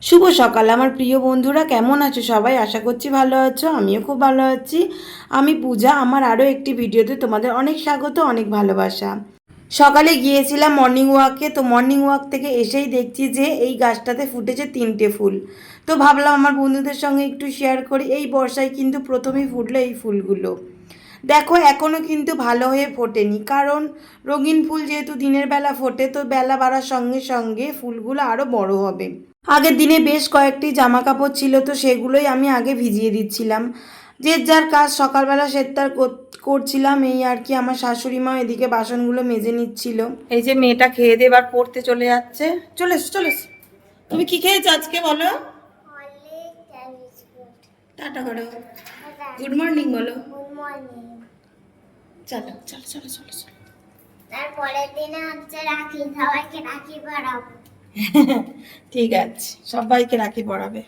শুভ সকাল আমার প্রিয় বন্ধুরা, কেমন আছো সবাই? আশা করছি ভালো আছো। আমিও খুব ভালো আছি। আমি পূজা। আমার আরও একটি ভিডিওতে তোমাদের অনেক স্বাগত, অনেক ভালোবাসা। সকালে গিয়েছিলাম মর্নিং ওয়াকে। তো মর্নিং ওয়াক থেকে এসেই দেখছি যে এই গাছটাতে ফুটেছে 3টে ফুল। তো ভাবলাম আমার বন্ধুদের সঙ্গে একটু শেয়ার করি। এই বর্ষায় কিন্তু প্রথমেই ফুটলো এই ফুলগুলো। দেখো এখনও কিন্তু ভালো হয়ে ফোটেনি, কারণ রঙিন ফুল যেহেতু দিনের বেলা ফোটে, তো বেলা বাড়ার সঙ্গে সঙ্গে ফুলগুলো আরও বড় হবে। আগের দিনে বেশ কয়েকটি জামা কাপড় ছিল, তো সেগুলোই আমি আগে ভিজিয়ে দিচ্ছিলাম। যে যার কাজ সকালবেলা সে তার করছিলাম, এই আর কি। আমার শাশুড়ি মা এদিকে বাসনগুলো মেজে নিচ্ছিল। এই যে মেয়েটা খেয়ে দিয়ে এবার পড়তে চলে যাচ্ছে। চলে এসো, চলে এসো। তুমি কি খেয়েছো আজকে বলো? টাটা করো, গুড মর্নিং বলো। Good morning. চলো চলো চলো চলো চলো। তারপরের দিনে হচ্ছে রাখি, সবাইকে রাখি পরাবো। ঠিক আছে, সবাইকে রাখি পরাবে।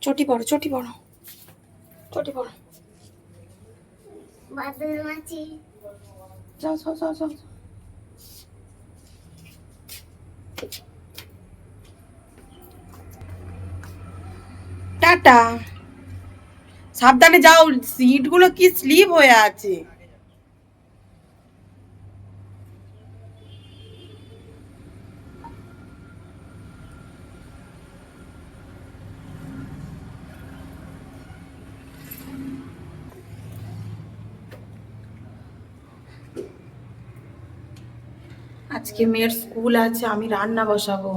চটি পড়ো, চটি পড়ো, চটি পড়ো। বাদল মাছি। যাও যাও যাও যাও। টাটা। সাবধানে যাও, সিটগুলো কি স্লিপ হয়ে আছে। আজকে মেয়ের স্কুল আছে, আমি রান্না বসাবো।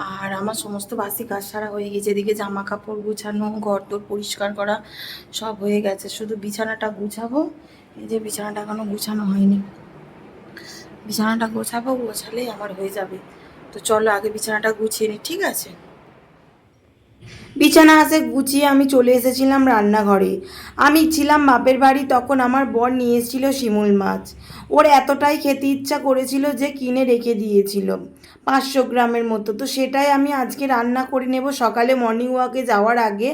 আর আমার সমস্ত বাসি কাজ সারা হয়ে গেছে। এদিকে জামা কাপড় গুছানো, ঘর দোর পরিষ্কার করা সব হয়ে গেছে। শুধু বিছানাটা গুছাবো। এই যে বিছানাটা এখনো গুছানো হয়নি। বিছানাটা গোছাবো, গোছালেই আমার হয়ে যাবে। তো চলো আগে বিছানাটা গুছিয়ে নিই, ঠিক আছে? বিছানা আসে গুছিয়ে আমি চলে এসেছিলাম রান্নাঘরে। আমি ছিলাম বাপের বাড়ি, তখন আমার বর নিয়ে এসেছিল শিমুল মাছ। ওর এতটাই খেতে ইচ্ছা করেছিল যে কিনে রেখে দিয়েছিল 500 গ্রামের মতো। তো সেটাই আমি আজকে রান্না করে নেব। সকালে মর্নিং ওয়াকে যাওয়ার আগে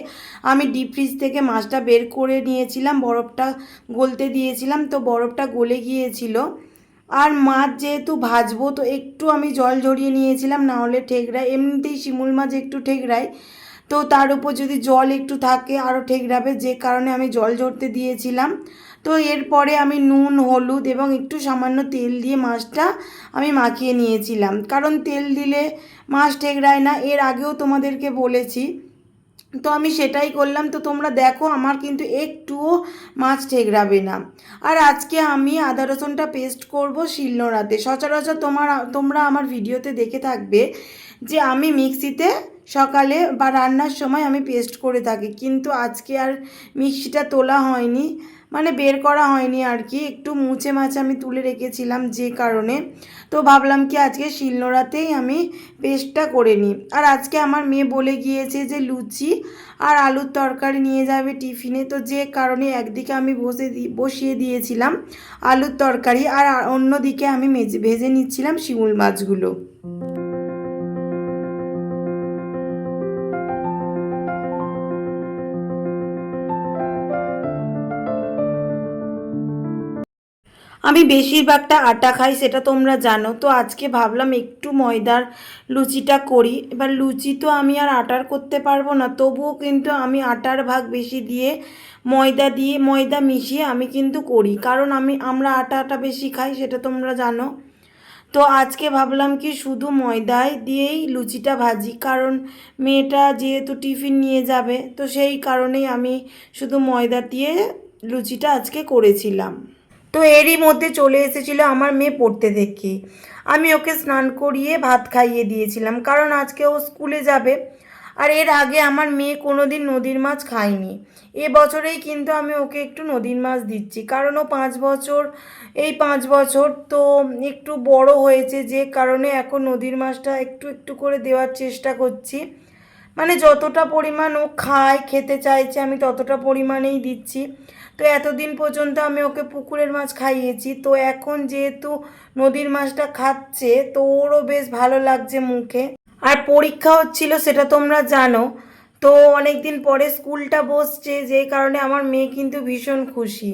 আমি ডিপ ফ্রিজ থেকে মাছটা বের করে নিয়েছিলাম, বরফটা গলতে দিয়েছিলাম। তো বরফটা গলে গিয়েছিল। আর মাছ যেহেতু ভাজবো, তো একটু আমি জল ঝরিয়ে নিয়েছিলাম, না হলে ঠেকরায়। এমনিতেই শিমুল মাছ একটু ঠেকরায়, তো তার উপর যদি জল একটু থাকে আরও ঠেকরাবে, যে কারণে আমি জল ঝরতে দিয়েছিলাম। তো এরপরে আমি নুন, হলুদ এবং একটু সামান্য তেল দিয়ে মাছটা আমি মাখিয়ে নিয়েছিলাম, কারণ তেল দিলে মাছ ঠেকরায় না, এর আগেও তোমাদেরকে বলেছি। তো আমি সেটাই করলাম। তো তোমরা দেখো আমার কিন্তু একটুও মাছ ঠেকরাবে না। আর আজকে আমি আদা রসুনটা পেস্ট করব শিলনোড়াতে। সচরাচর তোমরা আমার ভিডিওতে দেখে থাকবে যে আমি মিক্সিতে সকালে বা রান্নার সময় আমি পেস্ট করে থাকি, কিন্তু আজকে আর মিক্সিটা তোলা হয়নি, মানে বের করা হয়নি আর কি। একটু মুছে মাছ আমি তুলে রেখেছিলাম যে কারণে। তো ভাবলাম কি আজকে শিলনোড়াতেই আমি পেস্টটা করে নিই। আর আজকে আমার মেয়ে বলে গিয়েছে যে লুচি আর আলুর তরকারি নিয়ে যাবে টিফিনে। তো যে কারণে একদিকে আমি বসিয়ে দিয়েছিলাম আলুর তরকারি, আর অন্যদিকে আমি ভেজে নিচ্ছিলাম শিমুল মাছগুলো। আমি বেশিরভাগটা আটা খাই, সেটা তোমরা জানো। তো আজকে ভাবলাম একটু ময়দার লুচিটা করি। এবার লুচি তো আমি আর আটার করতে পারবো না, তবুও কিন্তু আমি আটার ভাগ বেশি দিয়ে ময়দা মিশিয়ে আমি কিন্তু করি, কারণ আমরা আটা বেশি খাই, সেটা তোমরা জানো। তো আজকে ভাবলাম কি শুধু ময়দায় দিয়েই লুচিটা ভাজি, কারণ মেয়েটা যেহেতু টিফিন নিয়ে যাবে, তো সেই কারণেই আমি শুধু ময়দা দিয়ে লুচিটা আজকে করেছিলাম। তো এরই মধ্যে চলে এসেছিল আমার মেয়ে পড়তে থেকে। আমি ওকে স্নান করিয়ে ভাত খাইয়ে দিয়েছিলাম, কারণ আজকে ও স্কুলে যাবে। আর এর আগে আমার মেয়ে কোনো দিন নদীর মাছ খায়নি। এ বছরেই কিন্তু আমি ওকে একটু নদীর মাছ দিচ্ছি, কারণ ও 5 বছর, এই 5 বছর তো একটু বড় হয়েছে, যে কারণে এখন নদীর মাছটা একটু একটু করে দেওয়ার চেষ্টা করছি। মানে যতটা পরিমাণ ও খেতে চাইছে আমি ততটা পরিমাণেই দিচ্ছি। তো এতদিন পর্যন্ত আমি ওকে পুকুরের মাছ খাইয়েছি, তো এখন যেহেতু নদীর মাছটা খাচ্ছে, তো ওরও বেশ ভালো লাগছে মুখে। আর পরীক্ষা হচ্ছিল, সেটা তোমরা জানো। তো অনেক দিন পরে স্কুলটা বসছে, যে কারণে আমার মেয়ে কিন্তু ভীষণ খুশি।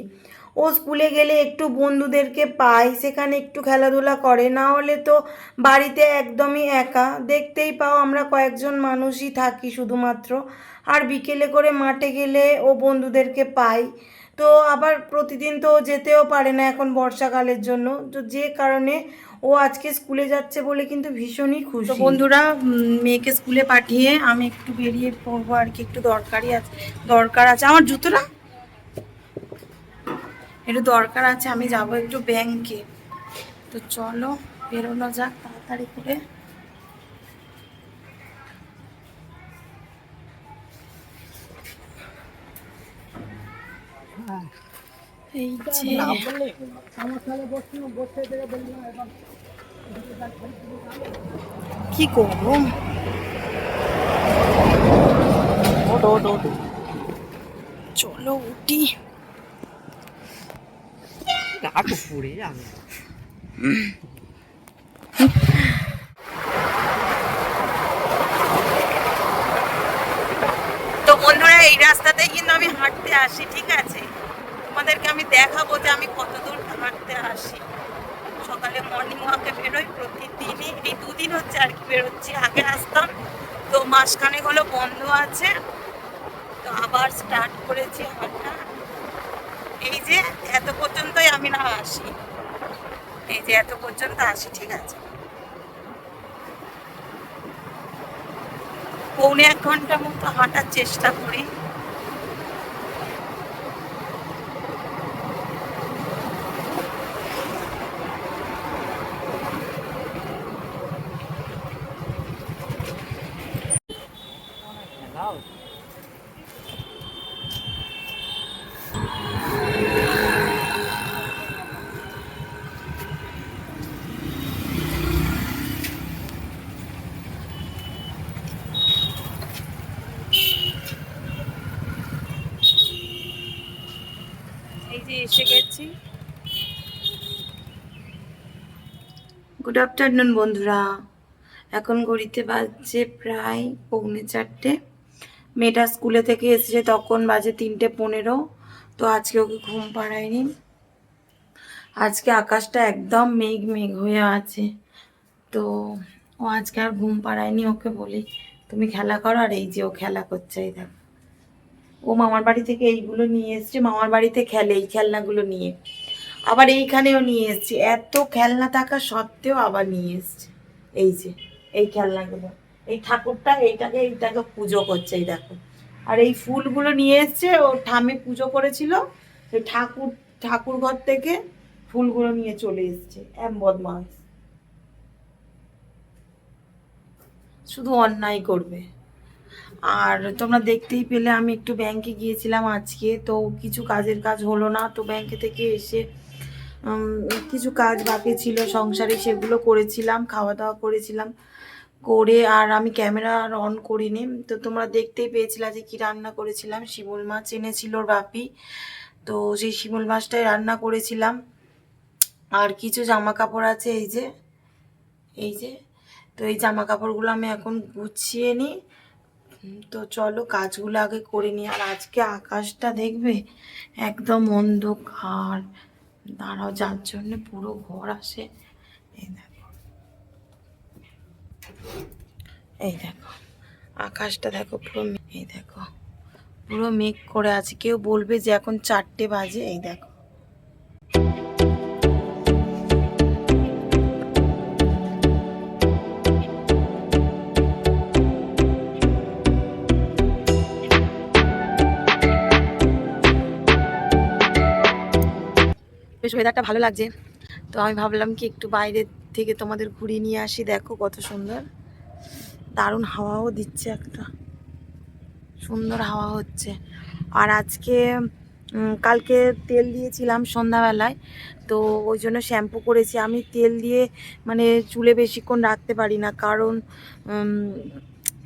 ও ও স্কুলে গেলে একটু বন্ধুদেরকে পায়, সেখানে একটু খেলাধুলা করে, না হলে তো বাড়িতে একদমই একা। দেখতেই পাও আমরা কয়েকজন মানুষই থাকি শুধুমাত্র। আর বিকেলে করে মাঠে গেলে ও বন্ধুদেরকে পায়। তো আবার প্রতিদিন তো ও যেতেও পারে না এখন বর্ষাকালের জন্য, তো যে কারণে ও আজকে স্কুলে যাচ্ছে বলে কিন্তু ভীষণই খুশি। তো বন্ধুরা, মেয়েকে স্কুলে পাঠিয়ে আমি একটু বেরিয়ে পড়বো আর কি, একটু দরকার আছে আমার জুতোটা, একটু দরকার আছে, আমি যাব একটু ব্যাংকে। তো চলো বেরোনো যাক তাড়াতাড়ি করে। এই যে কি করবো, চলো উঠি। পড়ে যাবে। তো বন্ধুরা, এই রাস্তাতেই কিন্তু আমি হাঁটতে আসি, ঠিক আছে? তোমাদেরকে আমি দেখাবো যে আমি কত দূর হাঁটতে আসি। সকালে মর্নিং ওয়াকে বেরোই প্রতিদিনই, এই দুদিন হচ্ছে আর কি বেরোচ্ছি, আগে আসতাম তো মাসখানেক হলো বন্ধ আছে, তো আবার স্টার্ট করেছি হাঁটা। এই যে এত পর্যন্তই আমি না আসি, এই যে এত পর্যন্ত আসি, ঠিক আছে? 1.25 ঘন্টা মতো হাঁটার চেষ্টা করি। এই যে এসে গেছি। গুড আফটারনুন বন্ধুরা, এখন ঘড়িতে বাজছে প্রায় 3:45। মেয়েটা স্কুলে থেকে এসেছে তখন বাজে 3:15। তো আজকে ওকে ঘুম পাড়ায়নি, আজকে আকাশটা একদম মেঘ মেঘ হয়ে আছে। তো ও আজকে আর ঘুম পাড়ায়নি, ওকে বলি তুমি খেলা করো, আর এই যে ও খেলা করছে, এই দেখ। ও মামার বাড়ি থেকে এইগুলো নিয়ে এসছে, মামার বাড়িতে খেলে এই খেলনাগুলো নিয়ে, আবার এইখানেও নিয়ে এসছে, এত খেলনা থাকা সত্ত্বেও আবার নিয়ে এসছে। এই যে এই খেলনাগুলো, এই ঠাকুরটা এইটাকে পুজো করছে, এই দেখো। আর এই ফুলগুলো নিয়ে এসছে, ও ঠামে পুজো করেছিল, সেই ঠাকুর ঘর থেকে ফুলগুলো নিয়ে চলে এসছে। বদমাস, শুধু অন্যায় করবে। আর তোমরা দেখতেই পেলে আমি একটু ব্যাংকে গিয়েছিলাম আজকে, তো কিছু কাজের কাজ হলো না, তো ব্যাংকে থেকে এসে কিছু কাজ বাকি ছিল সংসারে, সেগুলো করেছিলাম, খাওয়া দাওয়া করেছিলাম করে, আর আমি ক্যামেরা আর অন করিনি। তো তোমরা দেখতেই পেয়েছিলা যে কি রান্না করেছিলাম, শিমুল মাছ এনেছিল ওর বাপি, তো সেই শিমুল মাছটাই রান্না করেছিলাম। আর কিছু জামা কাপড় আছে, এই যে এই যে, তো এই জামা কাপড়গুলো আমি এখন গুছিয়ে নিই। তো চলো কাজগুলো আগে করে নিই। আর আজকে আকাশটা দেখবে একদম অন্ধকার, দাঁড়াও, যার জন্য পুরো ঘর আসে। এই দেখো, এই দেখো আকাশটা দেখো, এই দেখো পুরো মেঘ করে আছে, কেউ বলবে যে এখন 4টে বাজে। এই দেখো, বেশ ওয়েদারটা ভালো লাগছে, তো আমি ভাবলাম কি একটু বাইরে থেকে তোমাদের ঘুরিয়ে নিয়ে আসি। দেখো কত সুন্দর, দারুণ হাওয়াও দিচ্ছে, একটা সুন্দর হাওয়া হচ্ছে। আর আজকে কালকে তেল দিয়েছিলাম সন্ধ্যাবেলায়, তো ওই জন্য শ্যাম্পু করেছি। আমি তেল দিয়ে মানে চুলে বেশিক্ষণ রাখতে পারি না, কারণ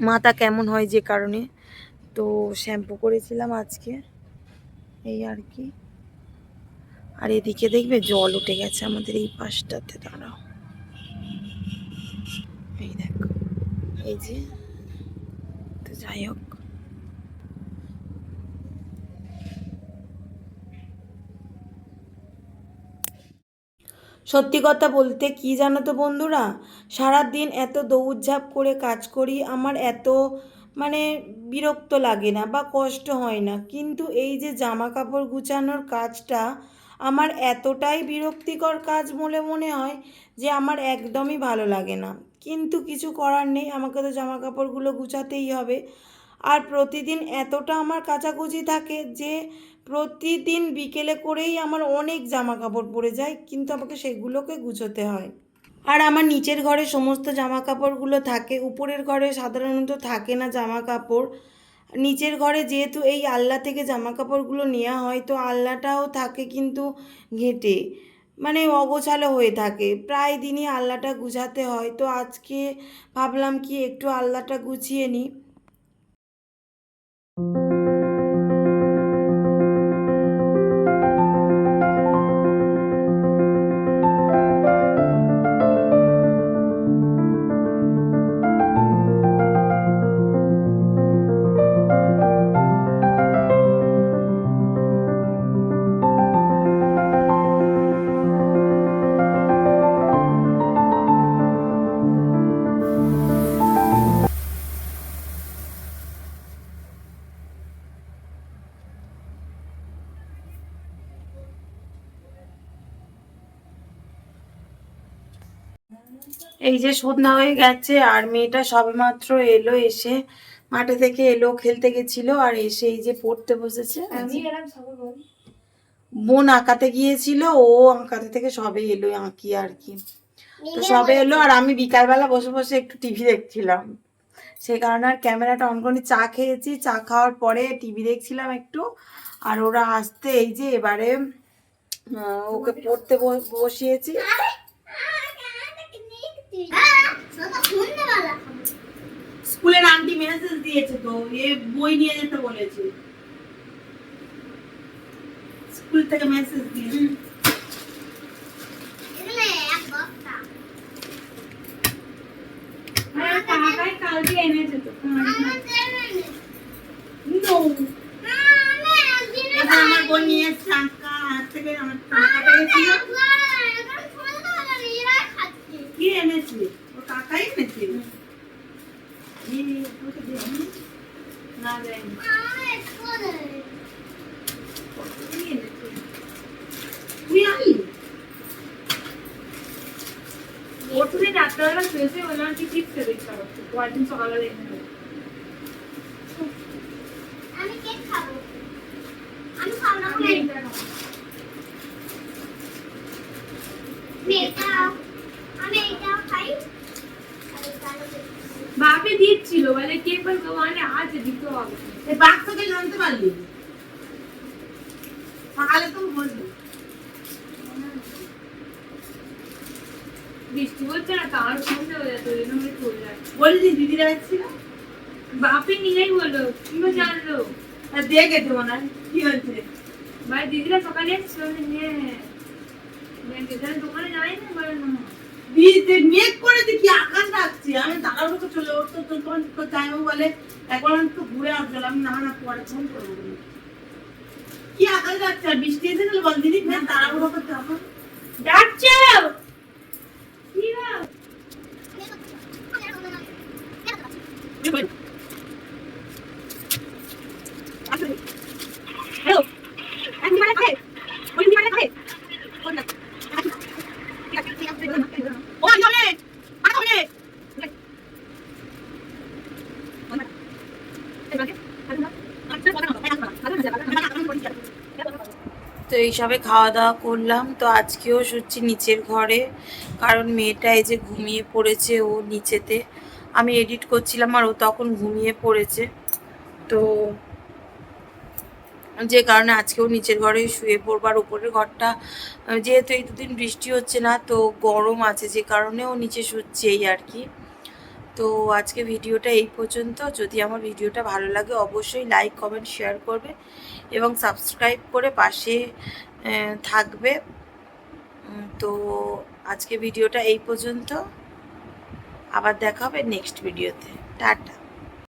মাথা কেমন হয় যে কারণে, তো শ্যাম্পু করেছিলাম আজকে, এই আর কি। আর এদিকে দেখবে জল উঠে গেছে আমাদের এই পাশটাতে, দাঁড়াও, এই দেখো, এই যে। তো যাই হোক, সত্যি কথা বলতে কি জানো তো বন্ধুরা, সারাদিন এত দৌড়ঝাঁপ করে কাজ করি, আমার এত মানে বিরক্ত লাগে না বা কষ্ট হয় না, কিন্তু এই যে জামা কাপড় গুছানোর কাজটা আমার এতটাই বিরক্তিকর কাজ বলে মনে হয় যে আমার একদমই ভালো লাগে না। কিন্তু কিছু করার নেই, আমাকে তো জামা কাপড়গুলো গুছাতেই হবে। আর প্রতিদিন এতটা আমার কাচাকুচি থাকে যে প্রতিদিন বিকেলে করেই আমার অনেক জামা কাপড় পড়ে যায়, কিন্তু আমাকে সেগুলোকে গুছোতে হয়। আর আমার নিচের ঘরে সমস্ত জামা কাপড়গুলো থাকে, উপরের ঘরে সাধারণত থাকে না জামা কাপড়। নিচের ঘরে যেহেতু এই আলনা থেকে জামা কাপড়গুলো নেওয়া হয়, তো আলনাটাও থাকে কিন্তু ঘেঁটে, মানে অগোছালো হয়ে থাকে, প্রায় দিনই আলনাটা গুছাতে হয়। তো আজকে ভাবলাম কি একটু আলনাটা গুছিয়ে নিই। এই যে সন্ধ্যা হয়ে গেছে আর মেয়েটা সবেমাত্র এলো, এসে মাঠে থেকে এলো, খেলতে গেছিল আর এসে এই যে পড়তে বসেছে। বোন আঁকাতে গিয়েছিল, ও আঁকাতে থেকে সবে এলো, আঁকি আর কি। তো সবে এলো আর আমি বিকালবেলা বসে বসে একটু টিভি দেখছিলাম, সেই কারণে আর ক্যামেরাটা অন করে চা খেয়েছি, চা খাওয়ার পরে টিভি দেখছিলাম একটু। আর ওরা আসতে এই যে এবারে ওকে পড়তে বসিয়েছি। স্কুলের আন্টি মেসেজ দিয়েছে, তো এ বই নিয়ে যেতে বলেছে, স্কুল থেকে মেসেজ দিয়েছে। কালকে এনেছে তো আমার বোন নিয়ে এসছে আঁকা, হাত থেকে আমার টাকা পেয়েছিল। কি এনেছি? ও কাকাই এনেছে না, দেয়নি। তুই আনলি? ওর রাত্রেবেলা শুয়েছে, বললাম কি চিপস খেতে ইচ্ছা করছে, পরের দিন সকালবেলা এনে দেবো। আমি কেক খাবো, আমি খাবো না, আমি এটা খাবো। আমি এটা খাই। বাপে দিচ্ছিল, বলে কেক বল দোকানে আছে, দিতে হবে। এই বাক্সকে জানতে পারলি? তাহলে তো বলবি। বৃষ্টি হচ্ছে না, তার সন্ধে হয়ে যাচ্ছে, ওই জন্য চলে যাচ্ছে। বললি দিদিরা এসেছিল, বাপে নিজেই বললো, কিভাবে জানলো? দেখে তো মনে হয় কি হয়েছে, ভাই দিদিরা সকালে এসেছিল নিয়ে দোকানে যাই না, বলে না মেঘ করে দেখি আকাশ রাখছে, আমি তাড়াহুড়ো চলে উঠতো, তখন টাইম বলে এখন তো ঘুরে আসবে, আমি না না পরে ফোন করবো, কি আকাশ রাখছে আর বৃষ্টি এসে গেলে বল দিদি তাড়াহুড়ো করতে হবে যাচ্ছে। তো এইসবে খাওয়া দাওয়া করলাম। তো আজকেও শুচ্ছি নিচের ঘরে, কারণ মেয়েটা এই যে ঘুমিয়ে পড়েছে ও নিচেতে, আমি এডিট করছিলাম আর ও তখন ঘুমিয়ে পড়েছে, তো যে কারণে আজকেও নিচের ঘরে শুয়ে পড়বার। উপরের ঘরটা যেহেতু এই দুদিন বৃষ্টি হচ্ছে না, তো গরম আছে, যে কারণে ও নিচে শুচ্ছে এই আর কি। তো আজকে ভিডিওটা এই পর্যন্ত। যদি আমার ভিডিওটা ভালো লাগে অবশ্যই লাইক কমেন্ট শেয়ার করবে এবং সাবস্ক্রাইব করে পাশে থাকবে। তো আজকে ভিডিওটা এই পর্যন্ত, আবার দেখা হবে নেক্সট ভিডিওতে। টাটা।